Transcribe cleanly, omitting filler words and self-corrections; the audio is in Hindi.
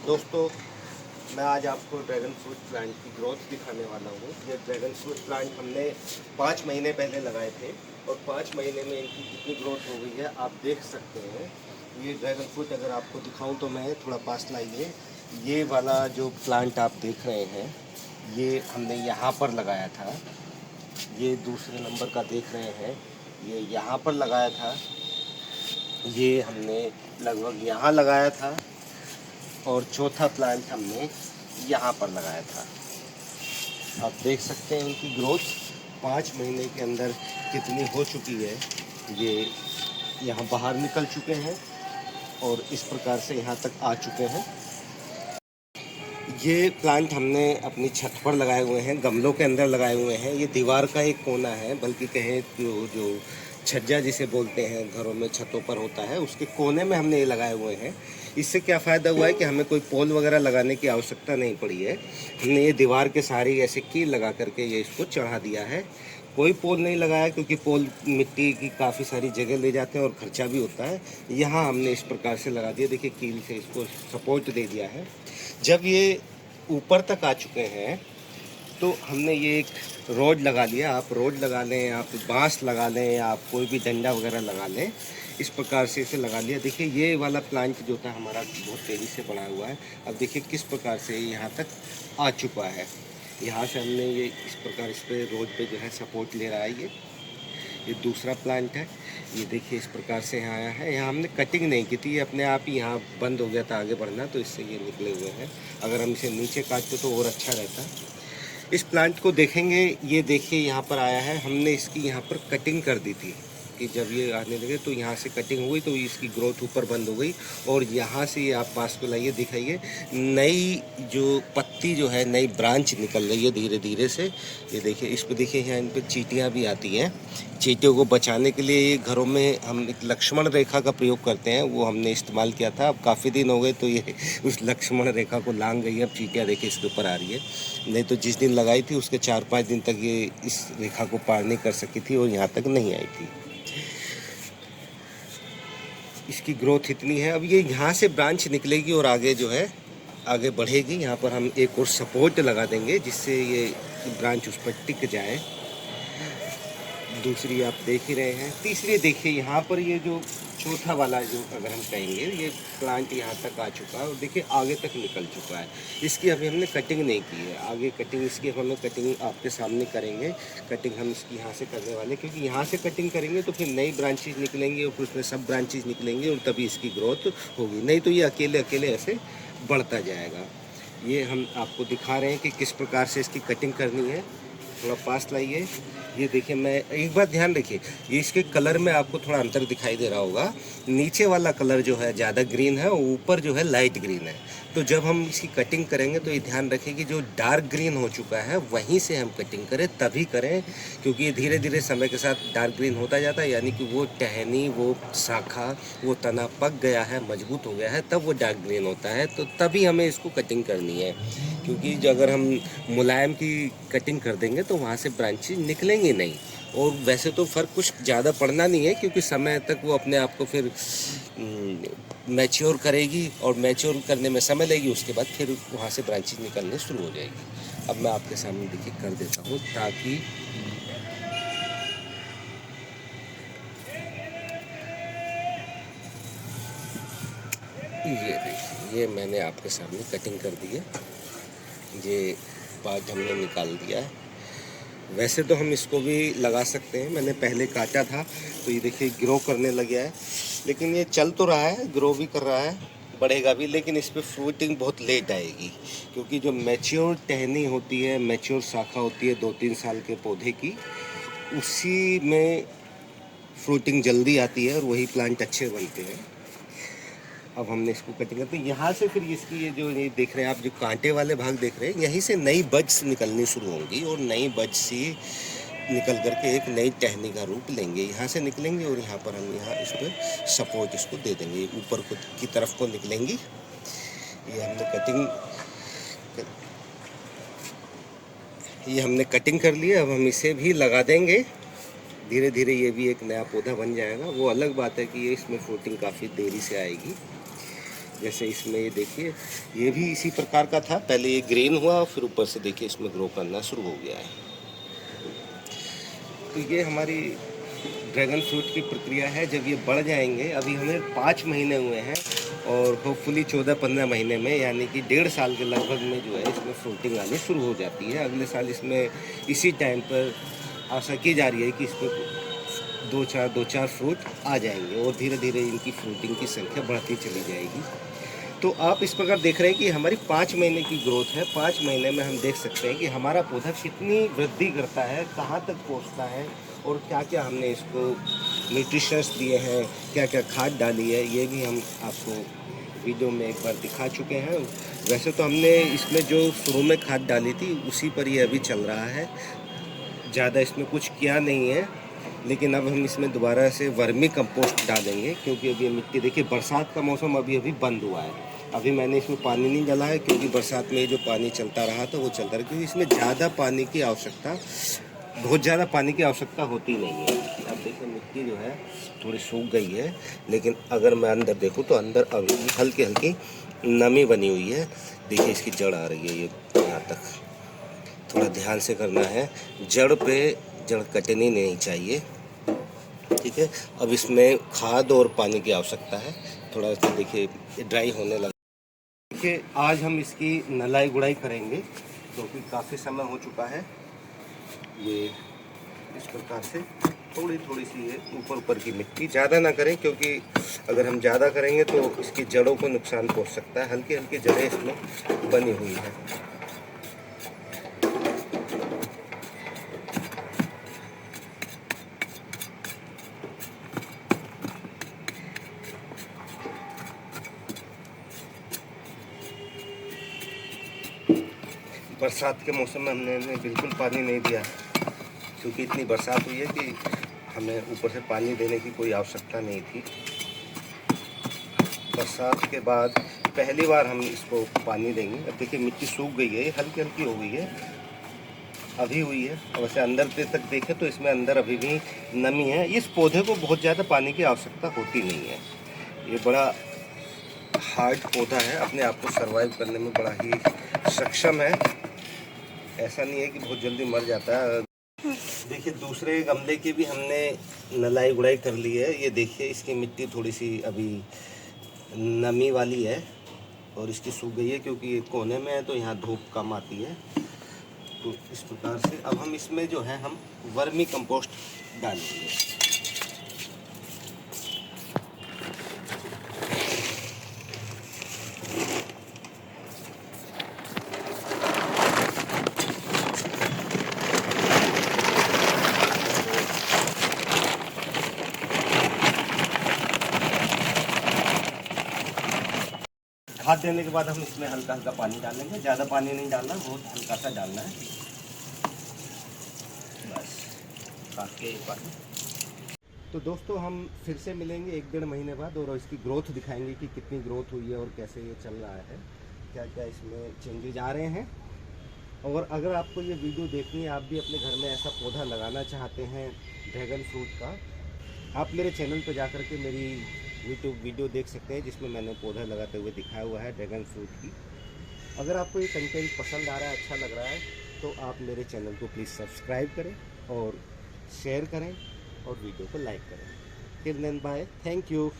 दोस्तों, मैं आज आपको ड्रैगन फ्रूट प्लांट की ग्रोथ दिखाने वाला हूँ। ये ड्रैगन फ्रूट प्लांट हमने 5 महीने पहले लगाए थे और 5 महीने में इनकी कितनी ग्रोथ हो गई है आप देख सकते हैं। ये ड्रैगन फ्रूट अगर आपको दिखाऊं तो मैं थोड़ा पास लाइए। ये वाला जो प्लांट आप देख रहे हैं, ये हमने यहाँ पर लगाया था। ये दूसरे नंबर का देख रहे हैं, ये यहाँ पर लगाया था। ये हमने लगभग यहाँ लगाया था और चौथा प्लांट हमने यहाँ पर लगाया था। आप देख सकते हैं इनकी ग्रोथ 5 महीने के अंदर कितनी हो चुकी है। ये यहाँ बाहर निकल चुके हैं और इस प्रकार से यहाँ तक आ चुके हैं। ये प्लांट हमने अपनी छत पर लगाए हुए हैं, गमलों के अंदर लगाए हुए हैं। ये दीवार का एक कोना है, बल्कि कहें जो छज्जा जिसे बोलते हैं घरों में छतों पर होता है, उसके कोने में हमने ये लगाए हुए हैं। इससे क्या फ़ायदा हुआ है कि हमें कोई पोल वगैरह लगाने की आवश्यकता नहीं पड़ी है। हमने ये दीवार के सहारे ऐसे कील लगा करके ये इसको चढ़ा दिया है। कोई पोल नहीं लगाया, क्योंकि पोल मिट्टी की काफ़ी सारी जगह ले जाते हैं और खर्चा भी होता है। यहाँ हमने इस प्रकार से लगा दिया, देखिए कील से इसको सपोर्ट दे दिया है। जब ये ऊपर तक आ चुके हैं तो हमने ये एक रोड लगा लिया। आप रोड लगा लें, आप बांस लगा लें, आप कोई भी डंडा वगैरह लगा लें, इस प्रकार से इसे लगा लिया। देखिए ये वाला प्लांट जो था हमारा बहुत तेज़ी से बढ़ा हुआ है। अब देखिए किस प्रकार से यहाँ तक आ चुका है। यहाँ से हमने ये इस प्रकार इस पर रोड पे जो है सपोर्ट ले रहा है। ये दूसरा प्लांट है। ये देखिए इस प्रकार से यहाँ आया है। यहाँ हमने कटिंग नहीं की थी, ये अपने आप ही यहाँ बंद हो गया था आगे बढ़ना, तो इससे ये निकले हुए हैं। अगर हम इसे नीचे काटते तो और अच्छा रहता। इस प्लांट को देखेंगे, ये देखिए यहाँ पर आया है। हमने इसकी यहाँ पर कटिंग कर दी थी कि जब ये आने लगे तो यहाँ से कटिंग हुई तो इसकी ग्रोथ ऊपर बंद हो गई। और यहाँ से ये आप पास को लाइए, दिखाइए नई जो पत्ती जो है, नई ब्रांच निकल रही है धीरे धीरे से। ये देखिए इस पर, देखिए यहाँ इन पर चींटियाँ भी आती हैं। चींटियों को बचाने के लिए ये घरों में हम एक लक्ष्मण रेखा का प्रयोग करते हैं, वो हमने इस्तेमाल किया था। अब काफ़ी दिन हो गए तो ये उस लक्ष्मण रेखा को लांग गई है। अब चींटियाँ देखिए इसके ऊपर आ रही है, नहीं तो जिस दिन लगाई थी उसके 4-5 दिन तक ये इस रेखा को पार नहीं कर सकी थी और यहाँ तक नहीं आई थी। इसकी ग्रोथ इतनी है। अब ये यहाँ से ब्रांच निकलेगी और आगे जो है आगे बढ़ेगी। यहाँ पर हम एक और सपोर्ट लगा देंगे जिससे ये ब्रांच उस पर टिक जाए। दूसरी आप देख ही रहे हैं। तीसरी देखिए यहाँ पर ये जो चौथा वाला जो अगर हम कहेंगे, ये प्लांट यहाँ तक आ चुका है और देखिए आगे तक निकल चुका है। इसकी अभी हमने कटिंग नहीं की है। आगे कटिंग इसकी हमें कटिंग आपके सामने करेंगे। कटिंग हम इसकी यहाँ से करने वाले, क्योंकि यहाँ से कटिंग करेंगे तो फिर नई ब्रांचेज निकलेंगी और फिर उसमें सब ब्रांचेज निकलेंगी और तभी इसकी ग्रोथ होगी। नहीं तो ये अकेले अकेले ऐसे बढ़ता जाएगा। ये हम आपको दिखा रहे हैं कि किस प्रकार से इसकी कटिंग करनी है। थोड़ा पास लाइए। ये देखिए, मैं एक बात ध्यान रखिए, ये इसके कलर में आपको थोड़ा अंतर दिखाई दे रहा होगा। नीचे वाला कलर जो है ज़्यादा ग्रीन है और ऊपर जो है लाइट ग्रीन है। तो जब हम इसकी कटिंग करेंगे तो ये ध्यान रखें कि जो डार्क ग्रीन हो चुका है वहीं से हम कटिंग करें, तभी करें, क्योंकि ये धीरे धीरे समय के साथ डार्क ग्रीन होता जाता है। यानी कि वो टहनी, वो शाखा, वो तना पक गया है, मजबूत हो गया है, तब वो डार्क ग्रीन होता है। तो तभी हमें इसको कटिंग करनी है, क्योंकि जो अगर हम मुलायम की कटिंग कर देंगे तो वहाँ से ब्रांचेज निकलेंगी नहीं। और वैसे तो फ़र्क कुछ ज़्यादा पड़ना नहीं है, क्योंकि समय तक वो अपने आप को फिर मैच्योर करेगी और मैच्योर करने में समय लगेगी। उसके बाद फिर वहाँ से ब्रांचेज निकलने शुरू हो जाएगी। अब मैं आपके सामने देखिए कर देता हूँ, ताकि ये देखिए, ये मैंने आपके सामने कटिंग कर दी है। ये पार्ट हमने निकाल दिया है। वैसे तो हम इसको भी लगा सकते हैं, मैंने पहले काटा था तो ये देखिए ग्रो करने लग गया है। लेकिन ये चल तो रहा है, ग्रो भी कर रहा है, बढ़ेगा भी, लेकिन इस पर फ्रूटिंग बहुत लेट आएगी। क्योंकि जो मैच्योर टहनी होती है, मैच्योर शाखा होती है 2-3 साल के पौधे की, उसी में फ्रूटिंग जल्दी आती है और वही प्लांट अच्छे बनते हैं। अब हमने इसको कटिंग करते हैं। यहाँ से फिर इसकी ये जो ये देख रहे हैं आप, जो कांटे वाले भाग देख रहे हैं, यहीं से नई बड्स निकलनी शुरू होंगी और नई बड्स सी निकल करके एक नई टहनी का रूप लेंगे। यहाँ से निकलेंगे और यहाँ पर हम यहाँ इस पर सपोर्ट इसको दे देंगे, ऊपर की तरफ को निकलेंगी। ये हमने कटिंग कर लिया। अब हम इसे भी लगा देंगे। धीरे धीरे ये भी एक नया पौधा बन जाएगा। वो अलग बात है कि ये इसमें फ्रूटिंग काफ़ी देरी से आएगी। जैसे इसमें ये देखिए, ये भी इसी प्रकार का था, पहले ये ग्रीन हुआ, फिर ऊपर से देखिए इसमें ग्रो करना शुरू हो गया है। तो ये हमारी ड्रैगन फ्रूट की प्रक्रिया है। जब ये बढ़ जाएंगे, अभी हमें 5 महीने हुए हैं और होपफुली 14-15 महीने में, यानी कि 1.5 साल के लगभग में जो है इसमें फ्रूटिंग आनी शुरू हो जाती है। अगले साल इसमें इसी टाइम पर आशा की जा रही है कि इसमें 2-4 फ्रूट आ जाएंगे और धीरे धीरे इनकी फ्रूटिंग की संख्या बढ़ती चली जाएगी। तो आप इस प्रकार देख रहे हैं कि हमारी 5 महीने की ग्रोथ है। 5 महीने में हम देख सकते हैं कि हमारा पौधा कितनी वृद्धि करता है, कहाँ तक पहुँचता है और क्या क्या हमने इसको न्यूट्रिशंस दिए हैं, क्या क्या खाद डाली है, ये भी हम आपको वीडियो में एक बार दिखा चुके हैं। वैसे तो हमने इसमें जो शुरू में खाद डाली थी उसी पर ये अभी चल रहा है, ज़्यादा इसमें कुछ किया नहीं है। लेकिन अब हम इसमें दोबारा से वर्मी कंपोस्ट डालेंगे, क्योंकि अभी मिट्टी देखिए, बरसात का मौसम अभी बंद हुआ है। अभी मैंने इसमें पानी नहीं डाला है, क्योंकि बरसात में जो पानी चलता रहा था वो चलता रहा, क्योंकि इसमें ज़्यादा पानी की आवश्यकता, बहुत ज़्यादा पानी की आवश्यकता होती नहीं है। अब देखिए मिट्टी जो है थोड़ी सूख गई है, लेकिन अगर मैं अंदर देखूँ तो अंदर अभी हल्की हल्की नमी बनी हुई है। देखिए इसकी जड़ आ रही है, ये यहाँ तक थोड़ा ध्यान से करना है, जड़ कटनी नहीं चाहिए, ठीक है। अब इसमें खाद और पानी की आवश्यकता है। थोड़ा सा देखिए ड्राई होने लगा। देखिए आज हम इसकी नलाई गुड़ाई करेंगे, क्योंकि काफ़ी समय हो चुका है। ये इस प्रकार से थोड़ी थोड़ी सी ये ऊपर की मिट्टी, ज़्यादा ना करें, क्योंकि अगर हम ज़्यादा करेंगे तो इसकी जड़ों को नुकसान पहुंच सकता है। हल्की हल्की जड़ें इसमें बनी हुई हैं। बरसात के मौसम में हमने बिल्कुल पानी नहीं दिया, क्योंकि इतनी बरसात हुई है कि हमें ऊपर से पानी देने की कोई आवश्यकता नहीं थी। बरसात के बाद पहली बार हम इसको पानी देंगे। अब देखिए मिट्टी सूख गई है, हल्की हल्की हो गई है, अभी हुई है। वैसे अंदर तक देखें तो इसमें अंदर अभी भी नमी है। इस पौधे को बहुत ज़्यादा पानी की आवश्यकता होती नहीं है। ये बड़ा हार्ड पौधा है, अपने आप को सर्वाइव करने में बड़ा ही सक्षम है। ऐसा नहीं है कि बहुत जल्दी मर जाता है। देखिए दूसरे गमले की भी हमने नलाई गुड़ाई कर ली है। ये देखिए इसकी मिट्टी थोड़ी सी अभी नमी वाली है और इसकी सूख गई है, क्योंकि ये कोने में है तो यहाँ धूप कम आती है। तो इस प्रकार से अब हम इसमें जो है हम वर्मी कंपोस्ट डालेंगे। खाद देने के बाद हम इसमें हल्का हल्का पानी डालेंगे, ज़्यादा पानी नहीं डालना, बहुत हल्का सा डालना है, बस काट के पानी। तो दोस्तों हम फिर से मिलेंगे 1-1.5 महीने बाद और इसकी ग्रोथ दिखाएंगे कि कितनी ग्रोथ हुई है और कैसे ये चल रहा है, क्या क्या इसमें चेंजेज आ रहे हैं। और अगर आपको ये वीडियो देखनी है, आप भी अपने घर में ऐसा पौधा लगाना चाहते हैं ड्रैगन फ्रूट का, आप मेरे चैनल पर जा कर के मेरी यूट्यूब वीडियो देख सकते हैं, जिसमें मैंने पौधा लगाते हुए दिखाया हुआ है ड्रैगन फ्रूट की। अगर आपको ये कंटेंट पसंद आ रहा है, अच्छा लग रहा है, तो आप मेरे चैनल को प्लीज़ सब्सक्राइब करें और शेयर करें और वीडियो को लाइक करें। Till then bye, thank you.